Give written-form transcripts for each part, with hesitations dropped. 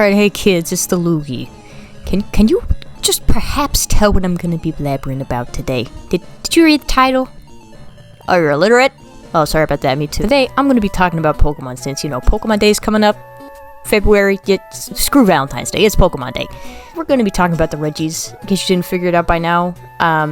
Alright, hey kids, it's the Loogie. Can you just perhaps tell what I'm gonna be blabbering about today? Did you read the title? Oh, you're illiterate? Oh, sorry about that, me too. Today, I'm gonna be talking about Pokemon since, you know, Pokemon Day is coming up. February, screw Valentine's Day, it's Pokemon Day. We're gonna be talking about the Regis, in case you didn't figure it out by now.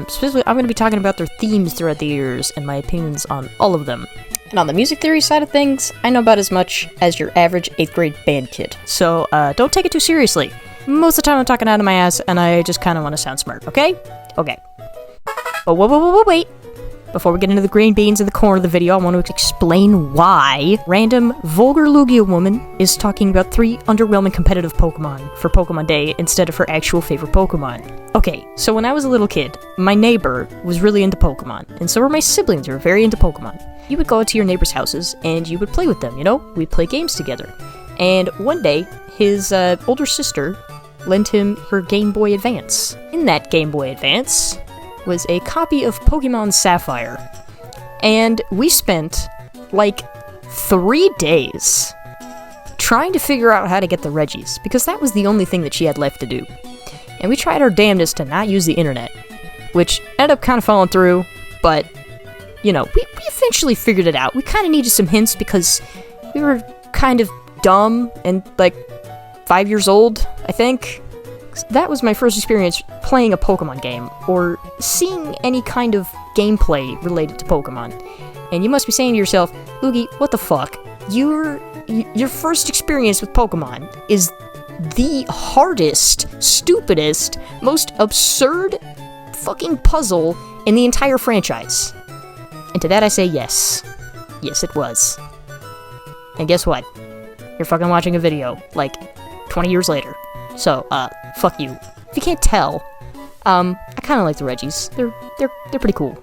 Specifically, I'm gonna be talking about their themes throughout the years and my opinions on all of them. And on the music theory side of things, I know about as much as your average 8th grade band kid. So, don't take it too seriously. Most of the time I'm talking out of my ass, and I just kind of want to sound smart, okay? Okay. But wait. Before we get into the green beans in the corner of the video, I want to explain why random vulgar Lugia woman is talking about 3 underwhelming competitive Pokemon for Pokemon Day instead of her actual favorite Pokemon. Okay, so when I was a little kid, my neighbor was really into Pokemon, and so were my siblings who were very into Pokemon. You would go to your neighbor's houses, and you would play with them, you know? We'd play games together. And one day, his older sister lent him her Game Boy Advance. In that Game Boy Advance was a copy of Pokemon Sapphire. And we spent, like, 3 days trying to figure out how to get the Regis, because that was the only thing that she had left to do. And we tried our damnedest to not use the internet, which ended up kind of falling through, but, you know, we eventually figured it out. We kind of needed some hints because we were kind of dumb and, like, 5 years old, I think. That was my first experience playing a Pokemon game, or seeing any kind of gameplay related to Pokemon. And you must be saying to yourself, Loogie, what the fuck? Your first experience with Pokemon is the hardest, stupidest, most absurd fucking puzzle in the entire franchise. And to that I say yes. Yes, it was. And guess what? You're fucking watching a video, like, 20 years later. So, fuck you. If you can't tell, I kinda like the Regis. They're pretty cool.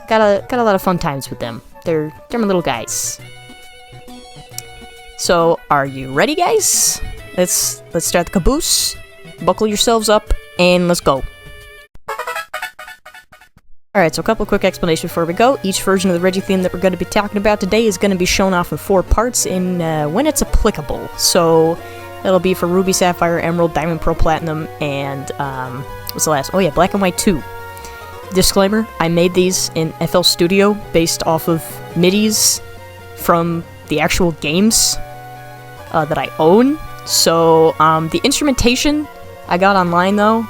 Got a lot of fun times with them. They're my little guys. So, are you ready, guys? Let's start the caboose. Buckle yourselves up, and let's go. Alright, so a couple quick explanations before we go. Each version of the Regi theme that we're going to be talking about today is going to be shown off in 4 parts in when it's applicable. So, that'll be for Ruby, Sapphire, Emerald, Diamond, Pearl, Platinum, and, what's the last? Oh yeah, Black and White 2. Disclaimer, I made these in FL Studio based off of MIDIs from the actual games that I own. So, the instrumentation I got online, though.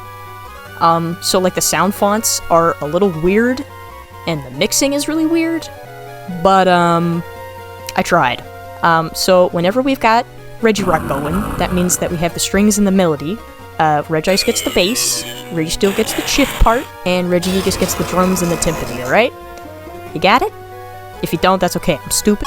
So, like, the sound fonts are a little weird, and the mixing is really weird, but, I tried. So, whenever we've got regidrago going, that means that we have the strings and the melody. Regis gets the bass, Registeel gets the chiff part, and regigigas gets the drums and the timpani, alright? You got it? If you don't, that's okay, I'm stupid.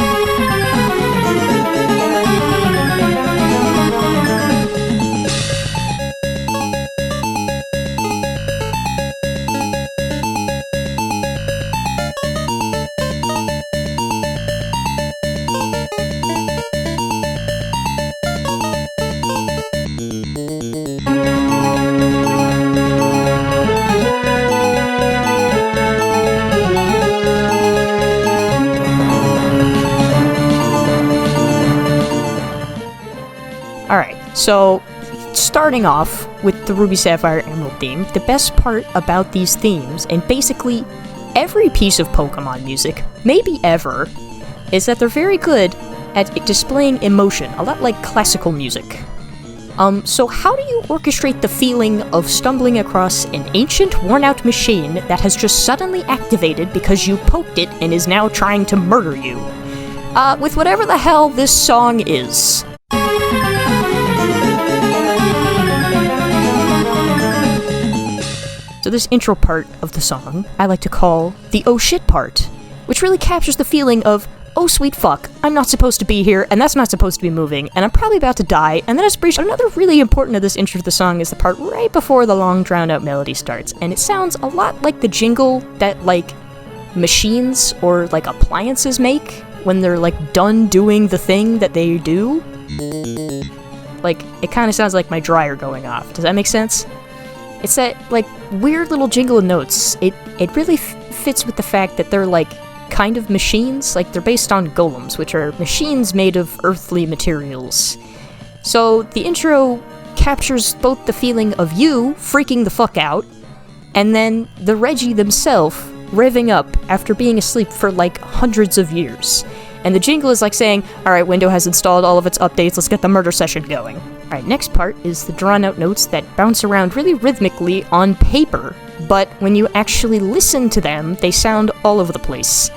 Alright, so starting off with the Ruby, Sapphire, Emerald theme, the best part about these themes, and basically every piece of Pokemon music, maybe ever, is that they're very good at displaying emotion, a lot like classical music. So how do you orchestrate the feeling of stumbling across an ancient, worn-out machine that has just suddenly activated because you poked it and is now trying to murder you? With whatever the hell this song is. So this intro part of the song, I like to call the oh shit part, which really captures the feeling of, oh sweet fuck, I'm not supposed to be here, and that's not supposed to be moving, and I'm probably about to die, and then it's brief. Another really important of this intro to the song is the part right before the long drowned out melody starts, and it sounds a lot like the jingle that, like, machines or, like, appliances make when they're, like, done doing the thing that they do. Like, it kind of sounds like my dryer going off. Does that make sense? It's that, like, weird little jingle of notes. It really fits with the fact that they're, like, kind of machines. Like, they're based on golems, which are machines made of earthly materials. So the intro captures both the feeling of you freaking the fuck out, and then the Reggie themselves revving up after being asleep for like hundreds of years. And the jingle is like saying, alright, Windows has installed all of its updates, let's get the murder session going. Alright, next part is the drawn out notes that bounce around really rhythmically on paper, but when you actually listen to them, they sound all over the place.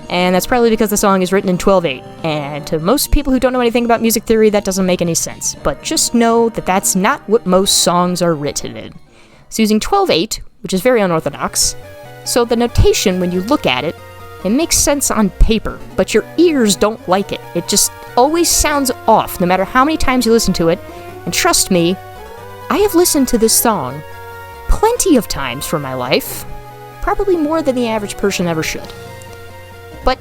And that's probably because the song is written in 12/8, and to most people who don't know anything about music theory, that doesn't make any sense. But just know that that's not what most songs are written in. It's using 12/8, which is very unorthodox, so the notation, when you look at it, it makes sense on paper, but your ears don't like it. It just always sounds off, no matter how many times you listen to it. And trust me, I have listened to this song plenty of times for my life, probably more than the average person ever should. But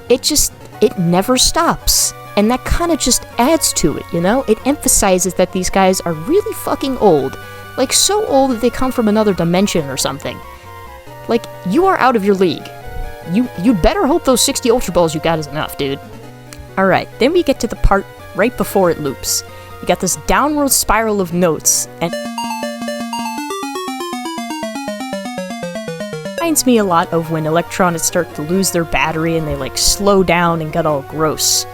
it never stops, and that kind of just adds to it, you know? It emphasizes that these guys are really fucking old, like so old that they come from another dimension or something. Like, you are out of your league. You'd better hope those 60 Ultra Balls you got is enough, dude. Alright, then we get to the part right before it loops. You got this downward spiral of notes, and reminds me a lot of when electronics start to lose their battery and they like slow down and get all gross.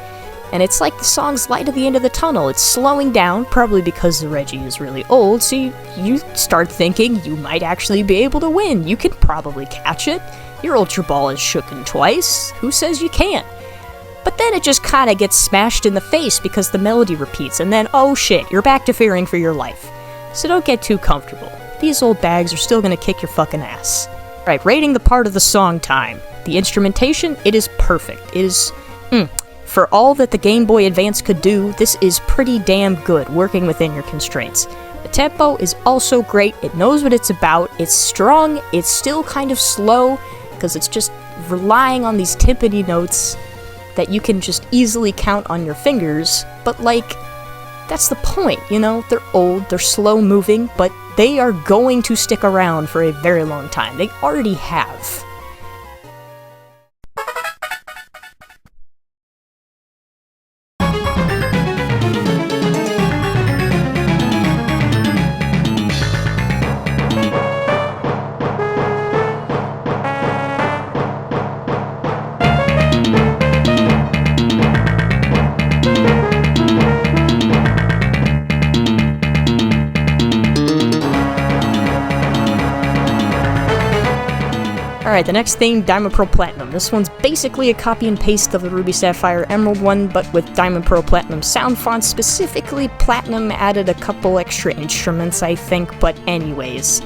And it's like the song's light at the end of the tunnel. It's slowing down, probably because the Reggie is really old, so you start thinking you might actually be able to win. You can probably catch it. Your Ultra Ball is shooken twice. Who says you can't? But then it just kinda gets smashed in the face because the melody repeats, and then, oh shit, you're back to fearing for your life. So don't get too comfortable. These old bags are still gonna kick your fucking ass. Right, rating the part of the song time. The instrumentation, it is perfect. It is, for all that the Game Boy Advance could do, this is pretty damn good, working within your constraints. The tempo is also great, it knows what it's about, it's strong, it's still kind of slow, because it's just relying on these timpani notes that you can just easily count on your fingers, but like, that's the point, you know? They're old, they're slow moving, but they are going to stick around for a very long time. They already have. Alright, the next thing, Diamond Pearl Platinum. This one's basically a copy and paste of the Ruby Sapphire Emerald one, but with Diamond Pearl Platinum sound fonts. Specifically, Platinum added a couple extra instruments, I think, but anyways.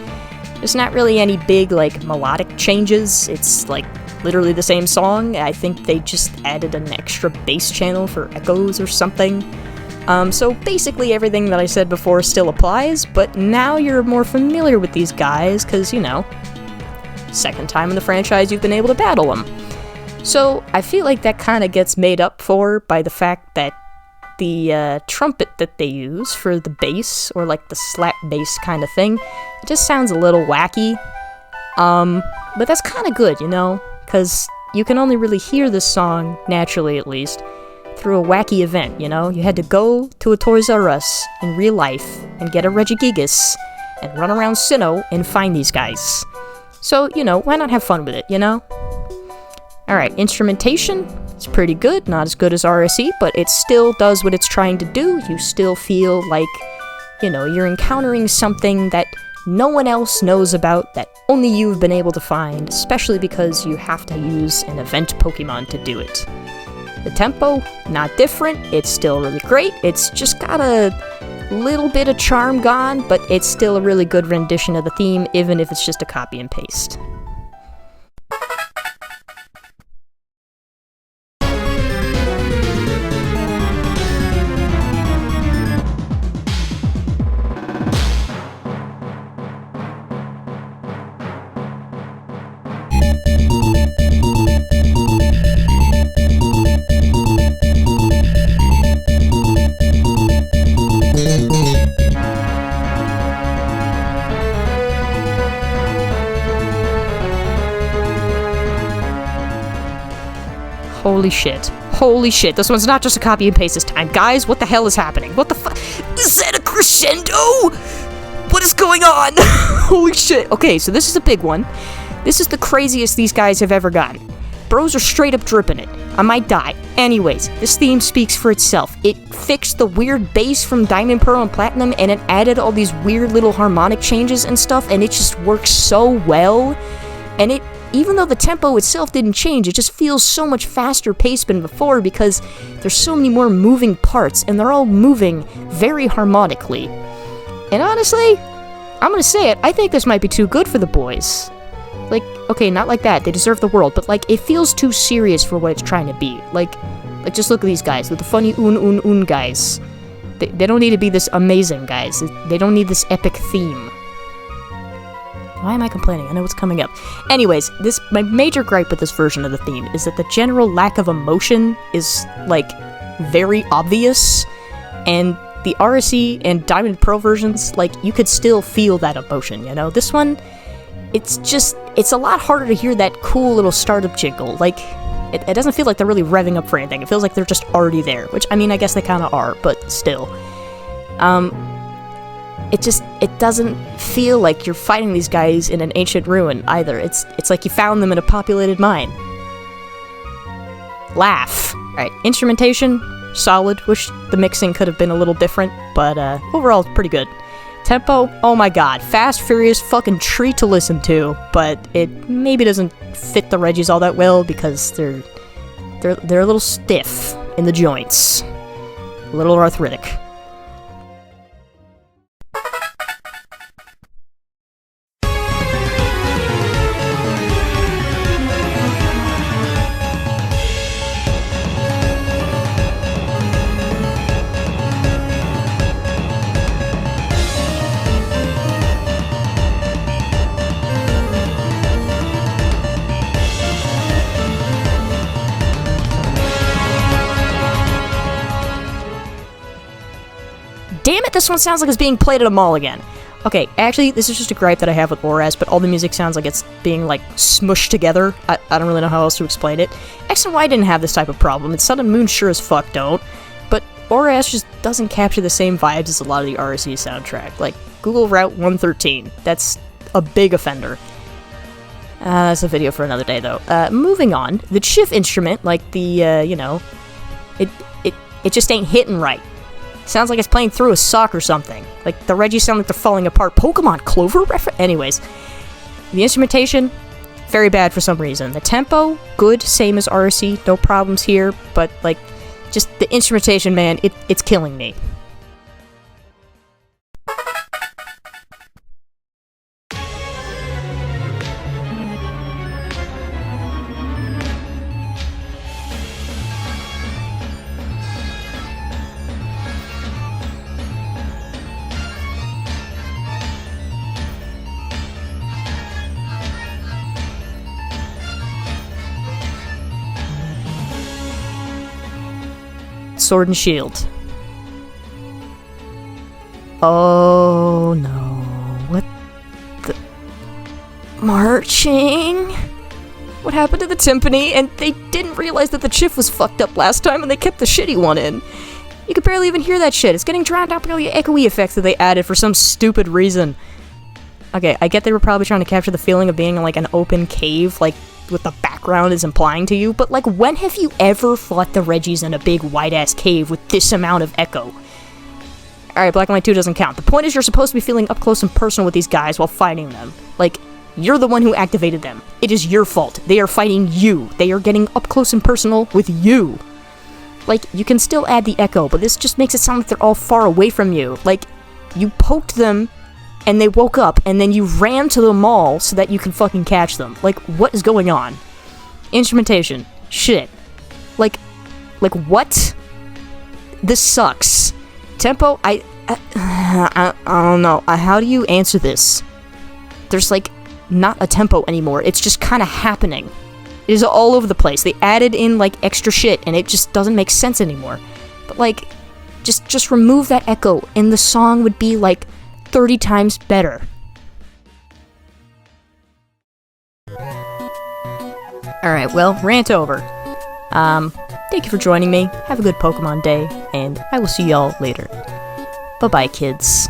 There's not really any big, like, melodic changes. It's, like, literally the same song. I think they just added an extra bass channel for echoes or something. So basically everything that I said before still applies, but now you're more familiar with these guys, because, you know, second time in the franchise you've been able to battle them. So I feel like that kind of gets made up for by the fact that the trumpet that they use for the bass, or like the slap bass kind of thing, it just sounds a little wacky. But that's kind of good, you know, because you can only really hear this song, naturally at least, through a wacky event, you know? You had to go to a Toys R Us in real life and get a regigigas and run around Sinnoh and find these guys. So, you know, why not have fun with it, you know? Alright, instrumentation, it's pretty good, not as good as RSE, but it still does what it's trying to do. You still feel like, you know, you're encountering something that no one else knows about, that only you've been able to find, especially because you have to use an event Pokemon to do it. The tempo, not different, it's still really great, it's just got a little bit of charm gone, but it's still a really good rendition of the theme, even if it's just a copy and paste. Holy shit. Holy shit, this one's not just a copy and paste this time. Guys, what the hell is happening? What the fuck? Is that a crescendo? What is going on? Holy shit. Okay, so this is a big one. This is the craziest these guys have ever gotten. Bros are straight up dripping it. I might die. Anyways, this theme speaks for itself. It fixed the weird bass from Diamond, Pearl, and Platinum, and it added all these weird little harmonic changes and stuff, and it just works so well. And it, even though the tempo itself didn't change, it just feels so much faster paced than before because there's so many more moving parts, and they're all moving very harmonically. And honestly, I'm gonna say it, I think this might be too good for the boys. Like, okay, not like that, they deserve the world, but like, it feels too serious for what it's trying to be. Like just look at these guys, with the funny un guys. They don't need to be this amazing, guys. They don't need this epic theme. Why am I complaining? I know what's coming up. Anyways, my major gripe with this version of the theme is that the general lack of emotion is, like, very obvious, and the RSE and Diamond and Pearl versions, like, you could still feel that emotion, you know? This one, it's a lot harder to hear that cool little startup jingle. Like, it doesn't feel like they're really revving up for anything. It feels like they're just already there, which, I mean, I guess they kind of are, but still. It doesn't feel like you're fighting these guys in an ancient ruin, either. It's like you found them in a populated mine. Laugh. Alright, instrumentation, solid. Wish the mixing could have been a little different, but overall, it's pretty good. Tempo, oh my god, fast, furious, fucking treat to listen to, but it maybe doesn't fit the Regis all that well because they're a little stiff in the joints. A little arthritic. Damn it, this one sounds like it's being played at a mall again. Okay, actually, this is just a gripe that I have with ORAS, but all the music sounds like it's being, like, smushed together. I don't really know how else to explain it. X and Y didn't have this type of problem, and Sun and Moon sure as fuck don't, but ORAS just doesn't capture the same vibes as a lot of the RSE soundtrack. Like, Google Route 113, that's a big offender. That's a video for another day, though. Moving on, the Chiff instrument, like the, you know, it just ain't hitting right. Sounds like it's playing through a sock or something. Like, the Regis sound like they're falling apart. Pokemon Clover reference? Anyways. The instrumentation, very bad for some reason. The tempo, good, same as RSE, no problems here, but, like, just the instrumentation, man, it's killing me. Sword and Shield. Oh no. What the... Marching? What happened to the timpani? And they didn't realize that the Chiff was fucked up last time and they kept the shitty one in. You could barely even hear that shit. It's getting drowned out by all the echoey effects that they added for some stupid reason. Okay, I get they were probably trying to capture the feeling of being in, like, an open cave, like, what the background is implying to you, but, like, when have you ever fought the Regis in a big, wide-ass cave with this amount of echo? Alright, Black and White 2 doesn't count. The point is you're supposed to be feeling up close and personal with these guys while fighting them. Like, you're the one who activated them. It is your fault. They are fighting you. They are getting up close and personal with you. Like, you can still add the echo, but this just makes it sound like they're all far away from you. Like, you poked them, and they woke up, and then you ran to the mall so that you can fucking catch them. Like, what is going on? Instrumentation. Shit. Like, what? This sucks. Tempo, I don't know. How do you answer this? There's, like, not a tempo anymore. It's just kind of happening. It is all over the place. They added in, like, extra shit, and it just doesn't make sense anymore. But, like, just remove that echo, and the song would be, like, 30 times better. Alright, well, rant over. thank you for joining me. Have a good Pokemon day, and I will see y'all later. Bye-bye, kids.